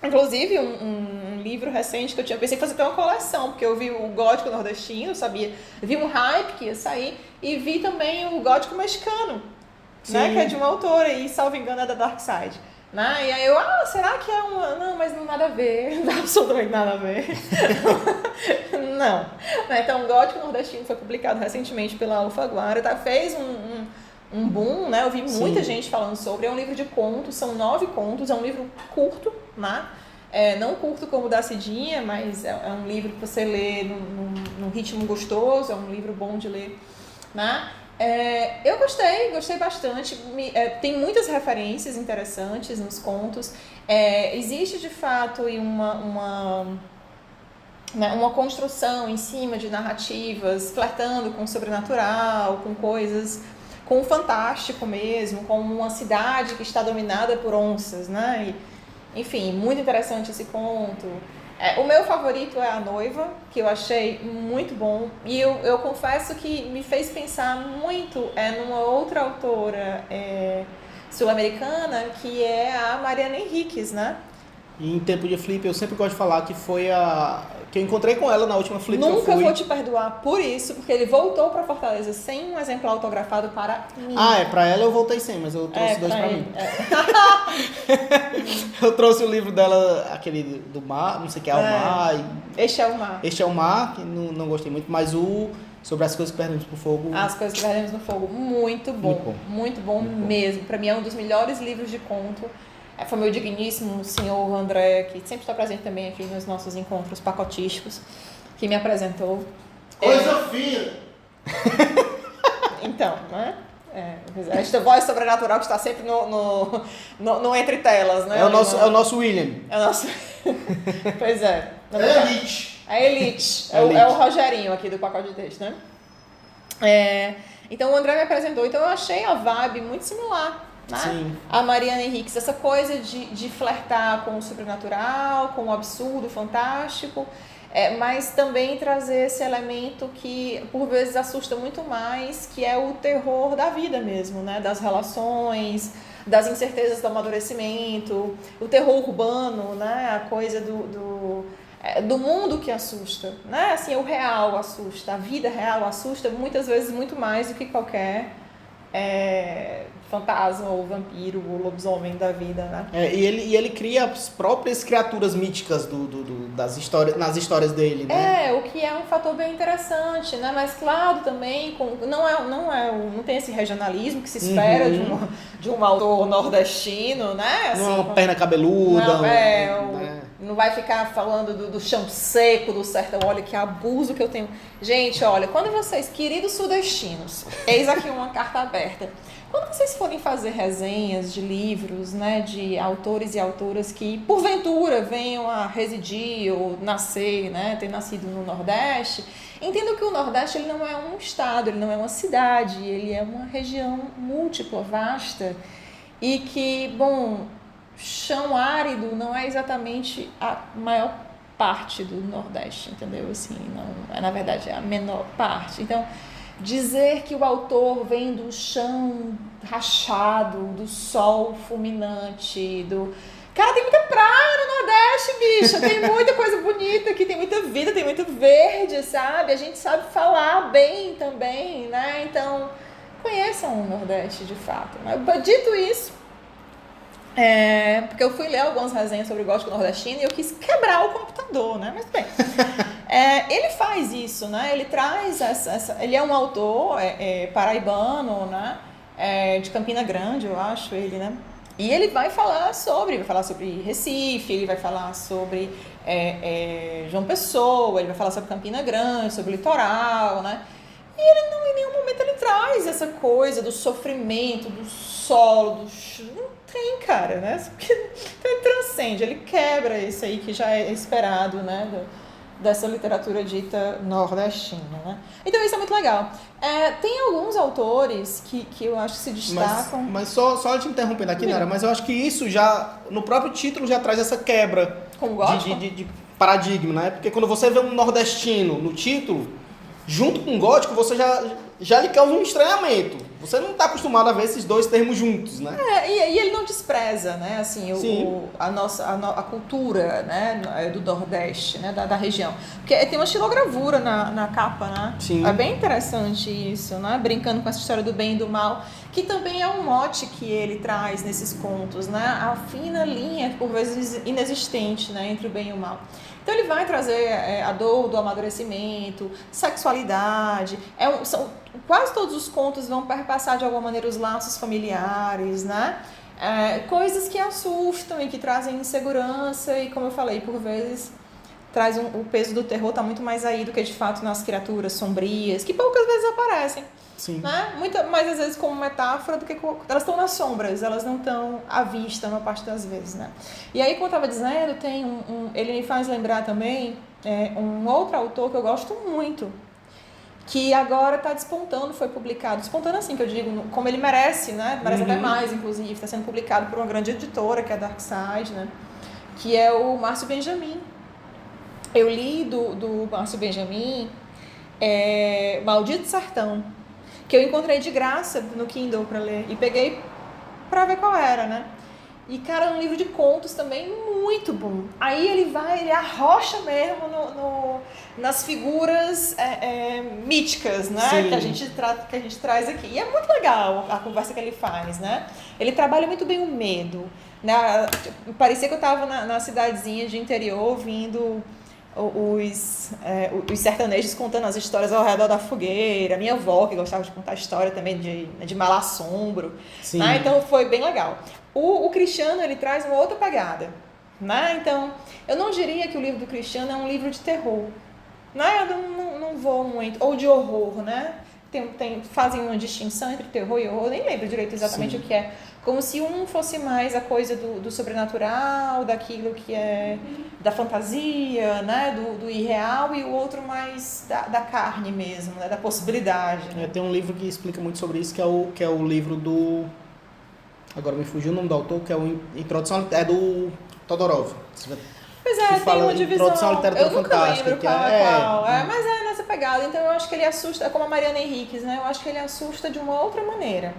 Inclusive, um livro recente que eu pensei em fazer até uma coleção, porque eu vi o Gótico Nordestino, sabia? Vi um hype que ia sair, e vi também o Gótico Mexicano, né? Que é de uma autora, e salvo engano é da Dark Side. Né? E aí eu, será que é uma... Não, mas não nada a ver, não dá absolutamente nada a ver. Não. Então, o Gótico Nordestino foi publicado recentemente pela Alfaguara, tá? Fez um boom, né? Eu vi muita gente falando sobre. É um livro de contos, são 9 contos, é um livro curto, né? Não curto como o da Cidinha, mas é um livro que você lê num ritmo gostoso, é um livro bom de ler, né? Eu gostei bastante. Tem muitas referências interessantes nos contos. Existe de fato uma construção em cima de narrativas, flertando com o sobrenatural, com coisas, com o fantástico mesmo, com uma cidade que está dominada por onças, né? Enfim, muito interessante esse conto. O meu favorito é A Noiva, que eu achei muito bom. E eu confesso que me fez pensar muito numa outra autora sul-americana, que é a Mariana Enríquez, né? E em tempo de flip, eu sempre gosto de falar que foi a... que eu encontrei com ela na última flip que eu Nunca fui. vou te perdoar por isso, porque ele voltou pra Fortaleza sem um exemplar autografado para mim. Pra ela eu voltei sem, mas eu trouxe dois pra ele. mim. Eu trouxe o livro dela, aquele do mar, não sei o que é o mar. Este é o mar. Este é o mar, que não gostei muito, mas o sobre as coisas que perdemos pro fogo. As coisas que perdemos no fogo, muito bom. Muito bom mesmo. Pra mim é um dos melhores livros de conto. Foi meu digníssimo senhor André, que sempre está presente também aqui nos nossos encontros pacotísticos, que me apresentou. Coisa fina! Então, né? Esta voz sobrenatural que está sempre no entre telas, né? É o nosso William. É o nosso... Pois é. É Elite. É Elite. É o Rogerinho aqui do pacote de texto, né? Então o André me apresentou, então eu achei a vibe muito similar. Né? Sim. A Mariana Henriques, essa coisa de flertar com o sobrenatural, com o absurdo, fantástico, mas também trazer esse elemento que por vezes assusta muito mais, que é o terror da vida mesmo, né? Das relações, das incertezas do amadurecimento, o terror urbano, né? A coisa do mundo que assusta, né? Assim, o real assusta, a vida real assusta muitas vezes muito mais do que qualquer fantasma ou vampiro ou lobisomem da vida, né? E ele cria as próprias criaturas míticas das histórias, nas histórias dele, né? O que é um fator bem interessante, né? Mas claro, também não tem esse regionalismo que se espera de um autor nordestino, né? Assim, não é uma perna cabeluda. Não vai ficar falando do chão seco, do sertão. Olha que abuso que eu tenho. Gente, olha, quando vocês, queridos sudestinos, eis aqui uma carta aberta. Quando vocês forem fazer resenhas de livros, né, de autores e autoras que, porventura, venham a residir ou nascer, né, ter nascido no Nordeste, entendam que o Nordeste ele não é um estado, ele não é uma cidade, ele é uma região múltipla, vasta, e que, bom, chão árido não é exatamente a maior parte do Nordeste, entendeu? Assim, não, na verdade, é a menor parte. Então, dizer que o autor vem do chão rachado, do sol fulminante, Cara, tem muita praia no Nordeste, bicha. Tem muita coisa bonita aqui, tem muita vida, tem muito verde, sabe? A gente sabe falar bem também, né? Então, conheçam o Nordeste de fato. Mas, dito isso, porque eu fui ler algumas resenhas sobre o gótico nordestino e eu quis quebrar o computador, né? Mas bem, ele faz isso, né? Ele traz ele é um autor paraibano, né? De Campina Grande, eu acho ele, né? E ele vai falar sobre Recife, ele vai falar sobre João Pessoa, ele vai falar sobre Campina Grande, sobre o litoral, né? E ele não, em nenhum momento ele traz essa coisa do sofrimento, do solo, do chão. Não tem, cara, né? Então ele transcende, ele quebra isso aí que já é esperado, né? Dessa literatura dita nordestina, né? Então isso é muito legal. Tem alguns autores que eu acho que se destacam. Mas só te interrompendo aqui, Nara, mas eu acho que isso já, no próprio título, já traz essa quebra de paradigma, né? Porque quando você vê um nordestino no título, junto com o gótico, você já lhe causa um estranhamento. Você não está acostumado a ver esses dois termos juntos, né? E ele não despreza, né? Assim, a cultura, né? Do Nordeste, né? Da região. Porque tem uma xilogravura na capa, né? Sim. É bem interessante isso, né? Brincando com essa história do bem e do mal, que também é um mote que ele traz nesses contos, né? A fina linha, por vezes inexistente, né? Entre o bem e o mal. Então ele vai trazer a dor do amadurecimento, sexualidade. Quase todos os contos vão perpassar de alguma maneira os laços familiares, né? Coisas que assustam e que trazem insegurança e, como eu falei, por vezes traz o peso do terror está muito mais aí do que de fato nas criaturas sombrias, que poucas vezes aparecem. Sim. Né? Muito mais às vezes como metáfora do que elas estão nas sombras, elas não estão à vista uma parte das vezes, né? E aí, como eu estava dizendo, tem ele me faz lembrar também um outro autor que eu gosto muito, que agora está despontando, foi publicado, despontando assim, que eu digo, como ele merece, né? Merece até mais, inclusive, está sendo publicado por uma grande editora, que é a Darkside, né? Que é o Márcio Benjamin. Eu li do Márcio Benjamin Maldito Sertão, que eu encontrei de graça no Kindle para ler, e peguei para ver qual era, né? E, cara, é um livro de contos também muito bom. Aí ele arrocha mesmo nas figuras míticas, né? Que a gente traz aqui. E é muito legal a conversa que ele faz, né? Ele trabalha muito bem o medo. Né? Parecia que eu estava na cidadezinha de interior ouvindo os sertanejos contando as histórias ao redor da fogueira. Minha avó, que gostava de contar história também de malassombro. Né? Então foi bem legal. O Cristiano, ele traz uma outra pegada. Né? Então, eu não diria que o livro do Cristiano é um livro de terror. Né? Eu não vou muito. Ou de horror, né? Fazem uma distinção entre terror e horror. Eu nem lembro direito exatamente o que é. Como se um fosse mais a coisa do sobrenatural, daquilo que é da fantasia, né? do irreal, e o outro mais da carne mesmo, né? Da possibilidade. Né? Tem um livro que explica muito sobre isso, que é o livro do... Agora me fugiu o nome do autor, que é o Introdução... É do Todorov. Pois é, tem uma divisão. Introdução à Literatura eu nunca Fantástica. lembro qual é qual. Mas é nessa pegada. Então eu acho que ele assusta, como a Mariana Henriques, né? Eu acho que ele assusta de uma outra maneira.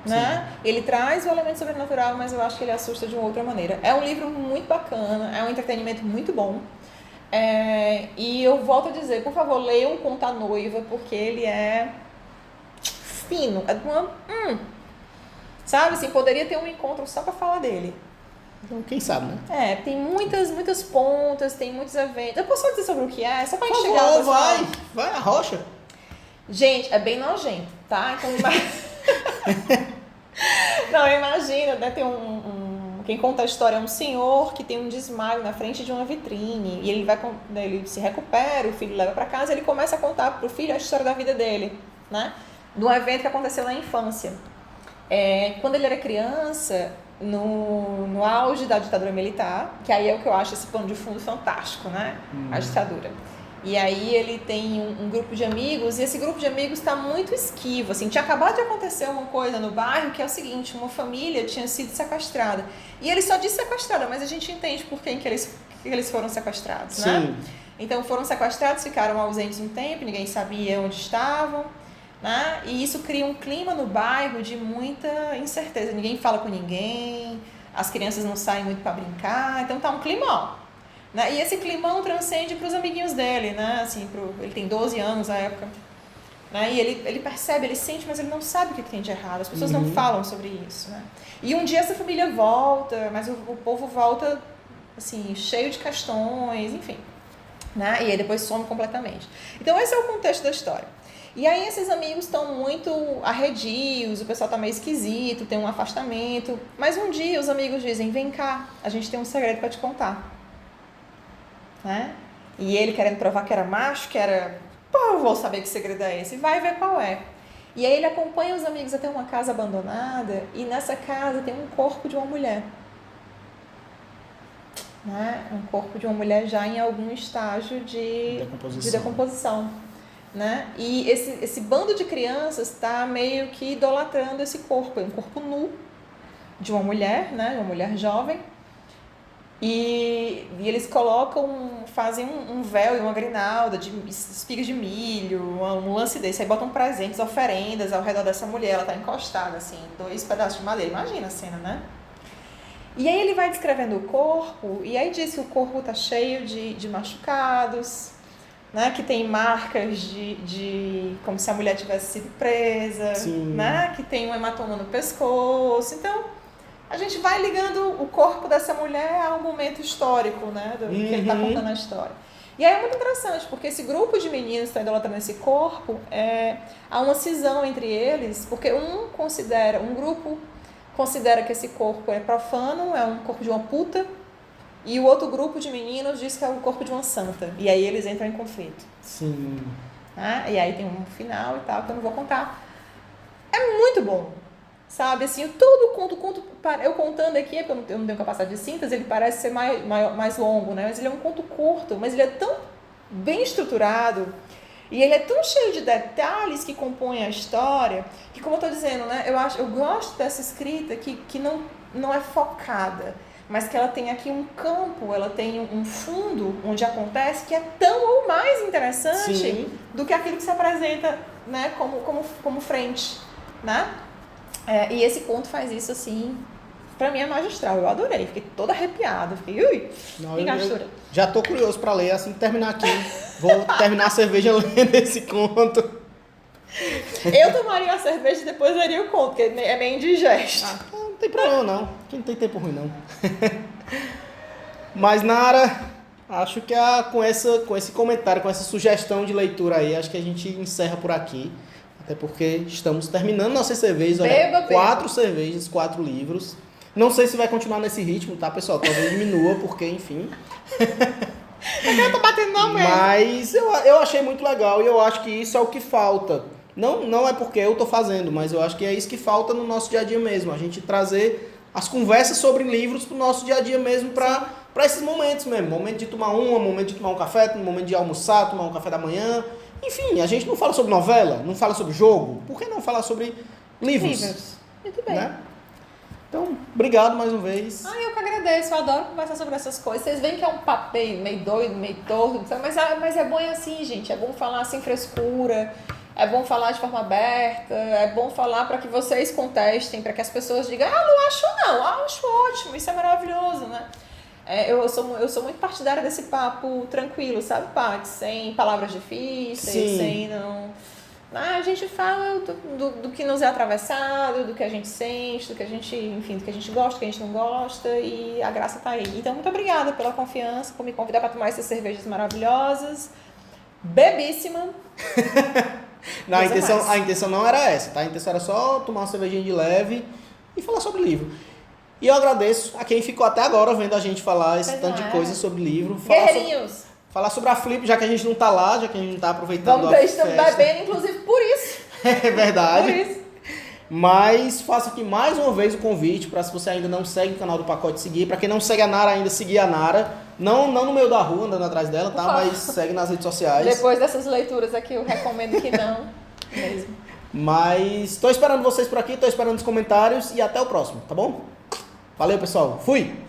Né? Ele traz o elemento sobrenatural, mas eu acho que ele assusta de uma outra maneira. É um livro muito bacana, é um entretenimento muito bom. E eu volto a dizer, por favor, leiam Conta a Noiva, porque ele é fino. É de uma... sabe, assim, poderia ter um encontro só pra falar dele. Então, quem sabe, né? Tem muitas pontas, tem muitos eventos. Eu posso só dizer sobre o que é? Só pra Por enxergar. favor, vai a rocha. Gente, é bem nojento, tá? Então, não, imagina, né? Tem quem conta a história é um senhor que tem um desmaio na frente de uma vitrine. E ele se recupera, o filho leva pra casa e ele começa a contar pro filho a história da vida dele, né? De um evento que aconteceu na infância. Quando ele era criança, no auge da ditadura militar, que aí é o que eu acho esse pano de fundo fantástico, né? A ditadura. E aí ele tem um grupo de amigos, e esse grupo de amigos está muito esquivo, assim, tinha acabado de acontecer uma coisa no bairro, que é o seguinte, uma família tinha sido sequestrada. E ele só disse sequestrada, mas a gente entende por que eles foram sequestrados, Sim. né? Então foram sequestrados, ficaram ausentes um tempo, ninguém sabia onde estavam, né? E isso cria um clima no bairro de muita incerteza, ninguém fala com ninguém, as crianças não saem muito para brincar, então tá um climão. Né? E esse climão transcende para os amiguinhos dele, né? Assim, ele tem 12 anos na época. Né? E ele percebe, ele sente, mas ele não sabe o que tem de errado. As pessoas não falam sobre isso. Né? E um dia essa família volta, mas o povo volta assim, cheio de questões, enfim. Né? E aí depois some completamente. Então esse é o contexto da história. E aí esses amigos estão muito arredios, o pessoal está meio esquisito, tem um afastamento. Mas um dia os amigos dizem, vem cá, a gente tem um segredo para te contar. Né? E ele querendo provar que era macho, eu vou saber que segredo é esse, vai ver qual é. E aí ele acompanha os amigos até uma casa abandonada, e nessa casa tem um corpo de uma mulher. Né? Um corpo de uma mulher já em algum estágio de decomposição. Né? E esse bando de crianças está meio que idolatrando esse corpo, é um corpo nu de uma mulher, né? Uma mulher jovem. E eles fazem um véu e uma grinalda de espigas de milho, um lance desse. Aí botam presentes, oferendas ao redor dessa mulher. Ela tá encostada, assim, 2 pedaços de madeira. Imagina a cena, né? E aí ele vai descrevendo o corpo, e aí diz que o corpo tá cheio de machucados, né? Que tem marcas de como se a mulher tivesse sido presa, né? Que tem um hematoma no pescoço. Então... a gente vai ligando o corpo dessa mulher a um momento histórico, né? Que ele está contando a história. E aí é muito interessante, porque esse grupo de meninos que está idolatrando esse corpo, há uma cisão entre eles, porque um grupo considera que esse corpo é profano, é um corpo de uma puta, e o outro grupo de meninos diz que é o corpo de uma santa. E aí eles entram em conflito. Sim. E aí tem um final e tal, que eu não vou contar. É muito bom. Sabe, assim, eu contando aqui, porque eu não tenho capacidade de síntese, ele parece ser mais longo, né? Mas ele é um conto curto, mas ele é tão bem estruturado e ele é tão cheio de detalhes que compõem a história, que, como eu estou dizendo, né? Eu gosto dessa escrita que não é focada, mas que ela tem aqui um campo, ela tem um fundo onde acontece que é tão ou mais interessante do que aquilo que se apresenta, né? Como frente, né? E esse conto faz isso, assim, pra mim é magistral, eu adorei, fiquei toda arrepiada, fiquei, ui, Não, que gastura. já tô curioso pra ler, assim que terminar aqui. Vou terminar a cerveja lendo esse conto. Eu tomaria a cerveja e depois leria o conto, porque é meio indigesto. Não tem problema não, aqui não tem tempo ruim não. Mas Nara, acho que com esse comentário, com essa sugestão de leitura aí, acho que a gente encerra por aqui. Até porque estamos terminando nossas cervejas, olha, 4 cervejas, 4 livros. Não sei se vai continuar nesse ritmo, tá, pessoal? Talvez diminua, porque, enfim. Eu tô batendo na mesa. Mas eu achei muito legal e eu acho que isso é o que falta. Não é porque eu tô fazendo, mas eu acho que é isso que falta no nosso dia a dia mesmo. A gente trazer as conversas sobre livros pro nosso dia a dia mesmo, para esses momentos mesmo. Momento de tomar momento de tomar um café, momento de almoçar, tomar um café da manhã. Enfim, a gente não fala sobre novela, não fala sobre jogo. Por que não falar sobre livros? Muito bem. Né? Então, obrigado mais uma vez. Eu que agradeço, eu adoro conversar sobre essas coisas. Vocês veem que é um papo meio doido, meio torto, mas é bom assim, gente. É bom falar sem frescura, é bom falar de forma aberta, é bom falar para que vocês contestem, para que as pessoas digam, não acho não, acho ótimo, isso é maravilhoso, né? Eu sou muito partidária desse papo tranquilo, sabe, Paty? Sem palavras difíceis, Sim. sem não... A gente fala do que nos é atravessado, do que a gente sente, do que a gente, enfim, do que a gente gosta, do que a gente não gosta, e a graça tá aí. Então, muito obrigada pela confiança, por me convidar para tomar essas cervejas maravilhosas. Bebíssima. Não, a intenção não era essa, tá? A intenção era só tomar uma cervejinha de leve e falar sobre livro. E eu agradeço a quem ficou até agora vendo a gente falar esse tanto de coisa sobre livro. Guerreirinhos! Falar sobre a Flip, já que a gente não tá lá, já que a gente não tá aproveitando a festa. Vamos bebendo, inclusive, por isso. É verdade. Por isso. Mas faço aqui mais uma vez o convite para, se você ainda não segue o canal do Pacote, seguir. Para quem não segue a Nara ainda, seguir a Nara. Não no meio da rua, andando atrás dela, tá? Mas segue nas redes sociais. Depois dessas leituras aqui, eu recomendo que não mesmo. Mas tô esperando vocês por aqui, tô esperando os comentários e até o próximo, tá bom? Valeu, pessoal. Fui!